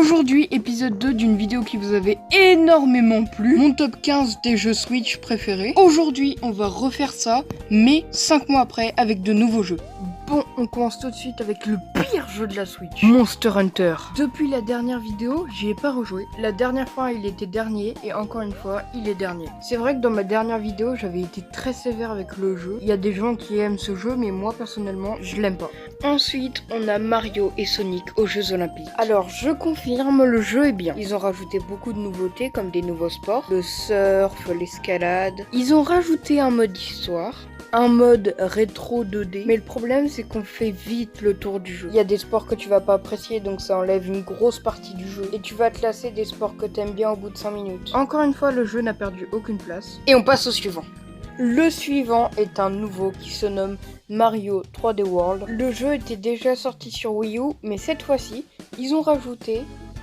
Aujourd'hui, épisode 2 d'une vidéo qui vous avait énormément plu, mon top 15 des jeux Switch préférés. Aujourd'hui, on va refaire ça, mais 5 mois après, avec de nouveaux jeux. Bon, on commence tout de suite avec le pire jeu de la Switch, Monster Hunter. Depuis la dernière vidéo, j'y ai pas rejoué. La dernière fois, il était dernier, et encore une fois, il est dernier. C'est vrai que dans ma dernière vidéo, j'avais été très sévère avec le jeu. Il y a des gens qui aiment ce jeu, mais moi, personnellement, je l'aime pas. Ensuite, on a Mario et Sonic aux Jeux Olympiques. Alors, je confirme, le jeu est bien. Ils ont rajouté beaucoup de nouveautés, comme des nouveaux sports, le surf, l'escalade. Ils ont rajouté un mode histoire, un mode rétro 2D, mais le problème c'est qu'on fait vite le tour du jeu. Il y a des sports que tu vas pas apprécier, donc ça enlève une grosse partie du jeu, et tu vas te lasser des sports que t'aimes bien au bout de 5 minutes. Encore une fois, le jeu n'a perdu aucune place. Et on passe au suivant. Le suivant est un nouveau qui se nomme Mario 3D World. Le jeu était déjà sorti sur Wii U, mais cette fois-ci, ils ont rajouté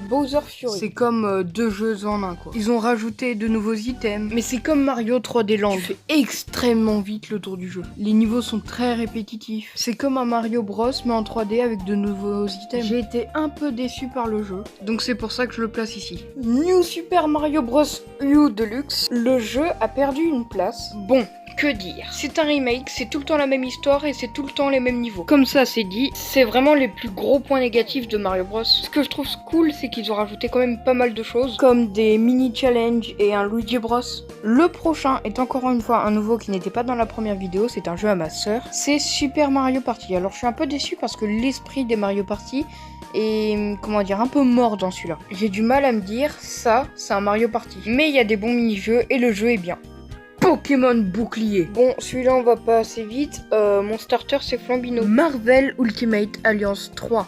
Bowser Fury. C'est comme deux jeux en un, quoi. Ils ont rajouté de nouveaux items, mais c'est comme Mario 3D Land. Tu fais extrêmement vite le tour du jeu. Les niveaux sont très répétitifs. C'est comme un Mario Bros, mais en 3D avec de nouveaux items. J'ai été un peu déçu par le jeu, donc c'est pour ça que je le place ici. New Super Mario Bros U Deluxe. Le jeu a perdu une place. Bon, que dire? C'est un remake, c'est tout le temps la même histoire et c'est tout le temps les mêmes niveaux. Comme ça, c'est dit, c'est vraiment les plus gros points négatifs de Mario Bros. Ce que je trouve cool, c'est qu'ils ont rajouté quand même pas mal de choses, comme des mini-challenges et un Luigi Bros. Le prochain est encore une fois un nouveau qui n'était pas dans la première vidéo, c'est un jeu à ma sœur. C'est Super Mario Party. Alors je suis un peu déçu parce que l'esprit des Mario Party est, comment dire, un peu mort dans celui-là. J'ai du mal à me dire, ça, c'est un Mario Party. Mais il y a des bons mini-jeux et le jeu est bien. Pokémon bouclier. Bon, celui-là on va pas assez vite. Mon starter c'est Flambino. Marvel Ultimate Alliance 3.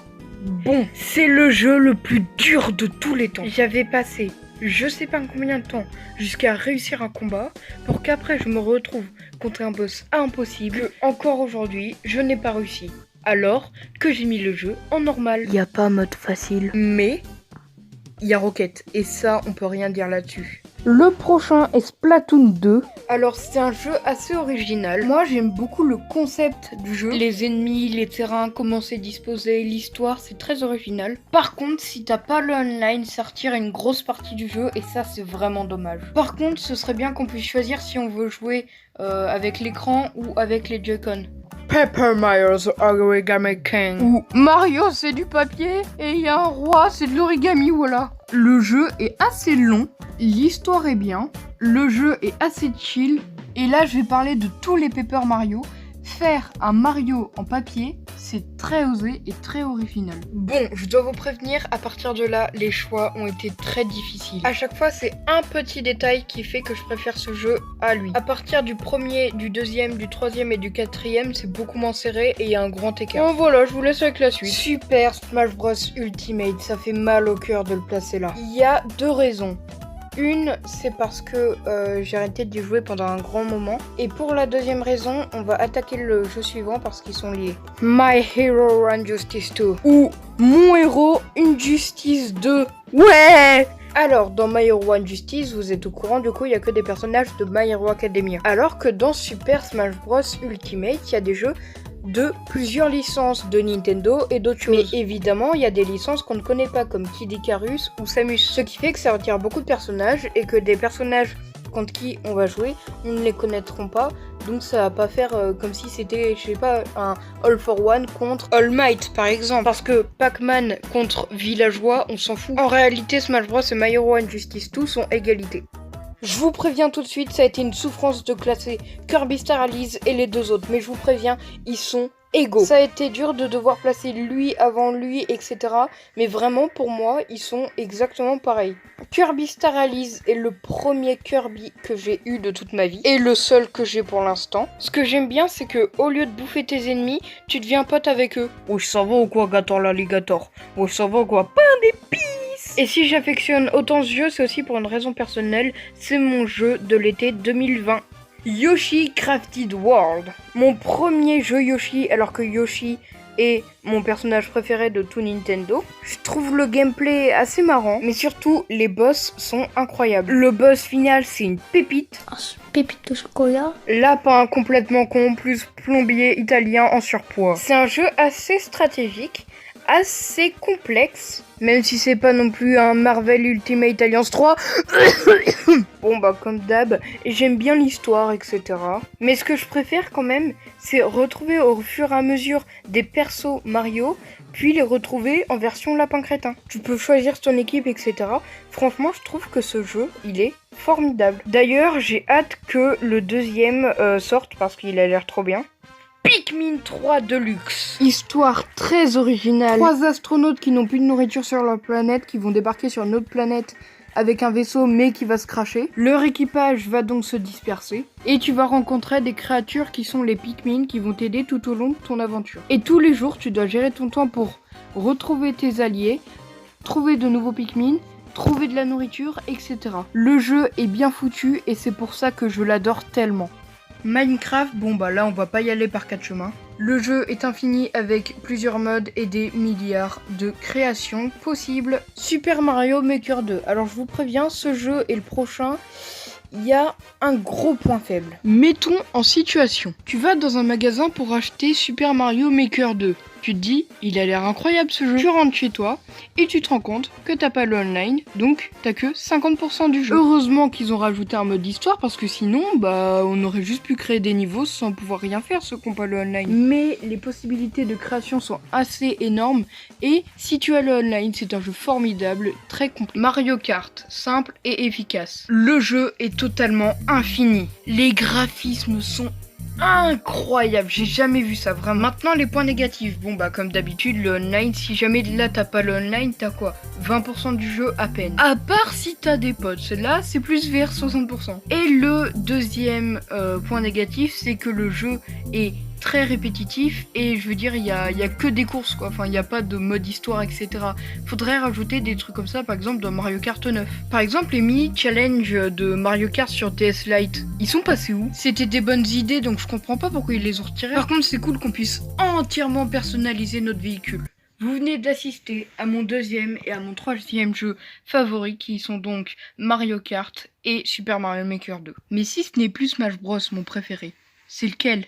Bon, c'est le jeu le plus dur de tous les temps. J'avais passé je sais pas combien de temps jusqu'à réussir un combat pour qu'après je me retrouve contre un boss impossible que encore aujourd'hui je n'ai pas réussi. Alors que j'ai mis le jeu en normal. Y a pas mode facile. Mais il y a Rocket et ça on peut rien dire là-dessus. Le prochain est Splatoon 2. Alors c'est un jeu assez original. Moi j'aime beaucoup le concept du jeu. Les ennemis, les terrains, comment c'est disposé, l'histoire, c'est très original. Par contre, si t'as pas le online, ça retire une grosse partie du jeu et ça c'est vraiment dommage. Par contre, ce serait bien qu'on puisse choisir si on veut jouer avec l'écran ou avec les Joy-Con. Paper Mario the Origami King. Ou Mario c'est du papier et il y a un roi, c'est de l'origami, voilà. Le jeu est assez long, l'histoire est bien, le jeu est assez chill. Et là je vais parler de tous les Paper Mario. Faire un Mario en papier, c'est très osé et très original. Bon, je dois vous prévenir, à partir de là, les choix ont été très difficiles. À chaque fois, c'est un petit détail qui fait que je préfère ce jeu à lui. À partir du premier, du deuxième, du troisième et du quatrième, c'est beaucoup moins serré et il y a un grand écart. Bon voilà, je vous laisse avec la suite. Super Smash Bros Ultimate, ça fait mal au cœur de le placer là. Il y a deux raisons. Une, c'est parce que j'ai arrêté d'y jouer pendant un grand moment. Et pour la deuxième raison, on va attaquer le jeu suivant parce qu'ils sont liés. My Hero Injustice 2. Ou Mon Héros Injustice 2. Ouais! Alors, dans My Hero Injustice, vous êtes au courant, du coup, il n'y a que des personnages de My Hero Academia. Alors que dans Super Smash Bros Ultimate, il y a des jeux de plusieurs licences de Nintendo et d'autres choses. Mais évidemment, il y a des licences qu'on ne connaît pas, comme Kid Icarus ou Samus. Ce qui fait que ça retire beaucoup de personnages et que des personnages contre qui on va jouer, on ne les connaîtront pas. Donc ça va pas faire comme si c'était, je sais pas, un All for One contre All Might par exemple. Parce que Pac-Man contre Villageois, on s'en fout. En réalité, Smash Bros et My Hero Injustice 2 sont égalité. Je vous préviens tout de suite, ça a été une souffrance de classer Kirby Star Allies et les deux autres, mais je vous préviens, ils sont égaux. Ça a été dur de devoir placer lui avant lui, etc. Mais vraiment, pour moi, ils sont exactement pareils. Kirby Star Allies est le premier Kirby que j'ai eu de toute ma vie, et le seul que j'ai pour l'instant. Ce que j'aime bien, c'est que au lieu de bouffer tes ennemis, tu deviens pote avec eux. Wesh, ça va ou quoi, Gator l'alligator? Wesh, ça va ou quoi? Pain d'épices! Et si j'affectionne autant ce jeu, c'est aussi pour une raison personnelle, c'est mon jeu de l'été 2020. Yoshi Crafted World. Mon premier jeu Yoshi, alors que Yoshi est mon personnage préféré de tout Nintendo. Je trouve le gameplay assez marrant, mais surtout les boss sont incroyables. Le boss final, c'est une pépite. Pépite de chocolat. Lapin complètement con, plus plombier italien en surpoids. C'est un jeu assez stratégique, assez complexe, même si c'est pas non plus un Marvel Ultimate Alliance 3. Bon bah comme d'hab, j'aime bien l'histoire, etc. Mais ce que je préfère quand même, c'est retrouver au fur et à mesure des persos Mario, puis les retrouver en version lapin crétin. Tu peux choisir ton équipe, etc. Franchement, je trouve que ce jeu, il est formidable. D'ailleurs, j'ai hâte que le deuxième sorte parce qu'il a l'air trop bien. Pikmin 3 Deluxe. Histoire très originale. 3 astronautes qui n'ont plus de nourriture sur leur planète, qui vont débarquer sur notre planète avec un vaisseau mais qui va se cracher. Leur équipage va donc se disperser. Et tu vas rencontrer des créatures qui sont les Pikmin qui vont t'aider tout au long de ton aventure. Et tous les jours, tu dois gérer ton temps pour retrouver tes alliés, trouver de nouveaux Pikmin, trouver de la nourriture, etc. Le jeu est bien foutu et c'est pour ça que je l'adore tellement. Minecraft, bon bah là on va pas y aller par 4 chemins. Le jeu est infini avec plusieurs modes et des milliards de créations possibles. Super Mario Maker 2. Alors je vous préviens, ce jeu et le prochain, il y a un gros point faible. Mettons en situation. Tu vas dans un magasin pour acheter Super Mario Maker 2. Tu te dis, il a l'air incroyable ce jeu. Tu rentres chez toi et tu te rends compte que t'as pas le online, donc t'as que 50% du jeu. Heureusement qu'ils ont rajouté un mode d'histoire parce que sinon, bah, on aurait juste pu créer des niveaux sans pouvoir rien faire ceux qui n'ont pas le online. Mais les possibilités de création sont assez énormes et si tu as le online, c'est un jeu formidable, très complet. Mario Kart, simple et efficace. Le jeu est totalement infini. Les graphismes sont incroyable, j'ai jamais vu ça vraiment. Maintenant les points négatifs, bon bah comme d'habitude le online, si jamais là t'as pas le online, t'as quoi, 20% du jeu à peine. À part si t'as des potes, là c'est plus vers 60%. Et le deuxième point négatif, c'est que le jeu est très répétitif et je veux dire il y a que des courses quoi, enfin il n'y a pas de mode histoire etc. Faudrait rajouter des trucs comme ça par exemple dans Mario Kart 9. Par exemple les mini challenge de Mario Kart sur DS Lite, ils sont passés où? C'était des bonnes idées donc je comprends pas pourquoi ils les ont retirés. Par contre c'est cool qu'on puisse entièrement personnaliser notre véhicule. Vous venez d'assister à mon deuxième et à mon troisième jeu favori qui sont donc Mario Kart et Super Mario Maker 2. Mais si ce n'est plus Smash Bros mon préféré, c'est lequel?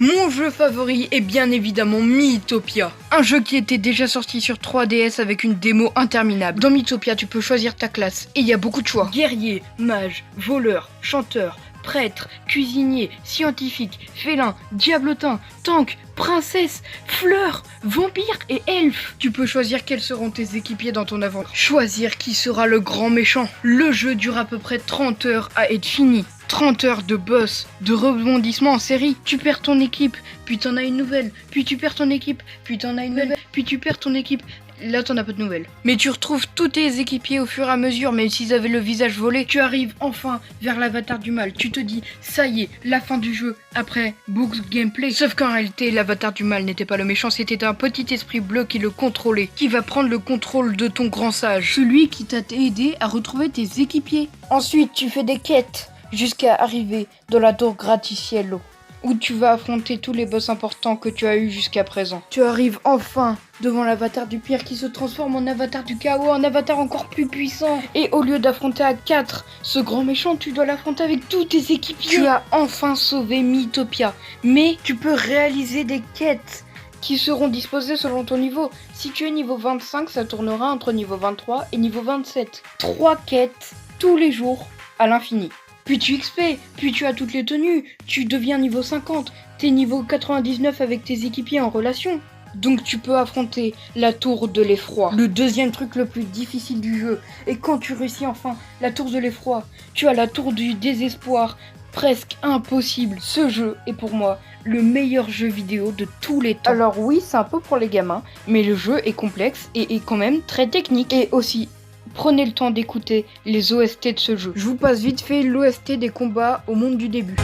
Mon jeu favori est bien évidemment Miitopia, un jeu qui était déjà sorti sur 3DS avec une démo interminable. Dans Miitopia, tu peux choisir ta classe et il y a beaucoup de choix. Guerrier, mage, voleur, chanteur, prêtre, cuisinier, scientifique, félin, diablotin, tank, princesse, fleur, vampire et elfe. Tu peux choisir quels seront tes équipiers dans ton aventure. Choisir qui sera le grand méchant. Le jeu dure à peu près 30 heures à être fini. 30 heures de boss, de rebondissement en série. Tu perds ton équipe, puis t'en as une nouvelle. Puis tu perds ton équipe, puis t'en as une nouvelle. Puis tu perds ton équipe. Là t'en as pas de nouvelles. Mais tu retrouves tous tes équipiers au fur et à mesure, même s'ils avaient le visage volé. Tu arrives enfin vers l'avatar du mal. Tu te dis, ça y est, la fin du jeu, après beaucoup de gameplay. Sauf qu'en réalité, l'avatar du mal n'était pas le méchant, c'était un petit esprit bleu qui le contrôlait. Qui va prendre le contrôle de ton grand sage. Celui qui t'a aidé à retrouver tes équipiers. Ensuite, tu fais des quêtes jusqu'à arriver dans la tour gratte-ciel où tu vas affronter tous les boss importants que tu as eu jusqu'à présent. Tu arrives enfin devant l'avatar du pire qui se transforme en avatar du chaos, un avatar encore plus puissant. Et au lieu d'affronter à 4 ce grand méchant, tu dois l'affronter avec tous tes équipiers. Tu as enfin sauvé Miitopia, mais tu peux réaliser des quêtes qui seront disposées selon ton niveau. Si tu es niveau 25, ça tournera entre niveau 23 et niveau 27. 3 quêtes tous les jours à l'infini. Puis tu XP, puis tu as toutes les tenues, tu deviens niveau 50, t'es niveau 99 avec tes équipiers en relation. Donc tu peux affronter la tour de l'effroi, le deuxième truc le plus difficile du jeu. Et quand tu réussis enfin la tour de l'effroi, tu as la tour du désespoir, presque impossible. Ce jeu est pour moi le meilleur jeu vidéo de tous les temps. Alors oui, c'est un peu pour les gamins, mais le jeu est complexe et est quand même très technique. Et aussi, prenez le temps d'écouter les OST de ce jeu. Je vous passe vite fait l'OST des combats au monde du début.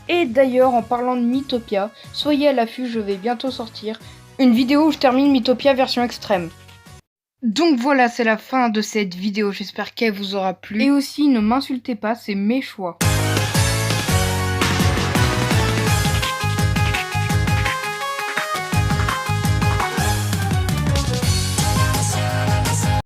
Et d'ailleurs, en parlant de Miitopia, soyez à l'affût, je vais bientôt sortir une vidéo où je termine Miitopia version extrême. Donc voilà, c'est la fin de cette vidéo, j'espère qu'elle vous aura plu. Et aussi, ne m'insultez pas, c'est mes choix.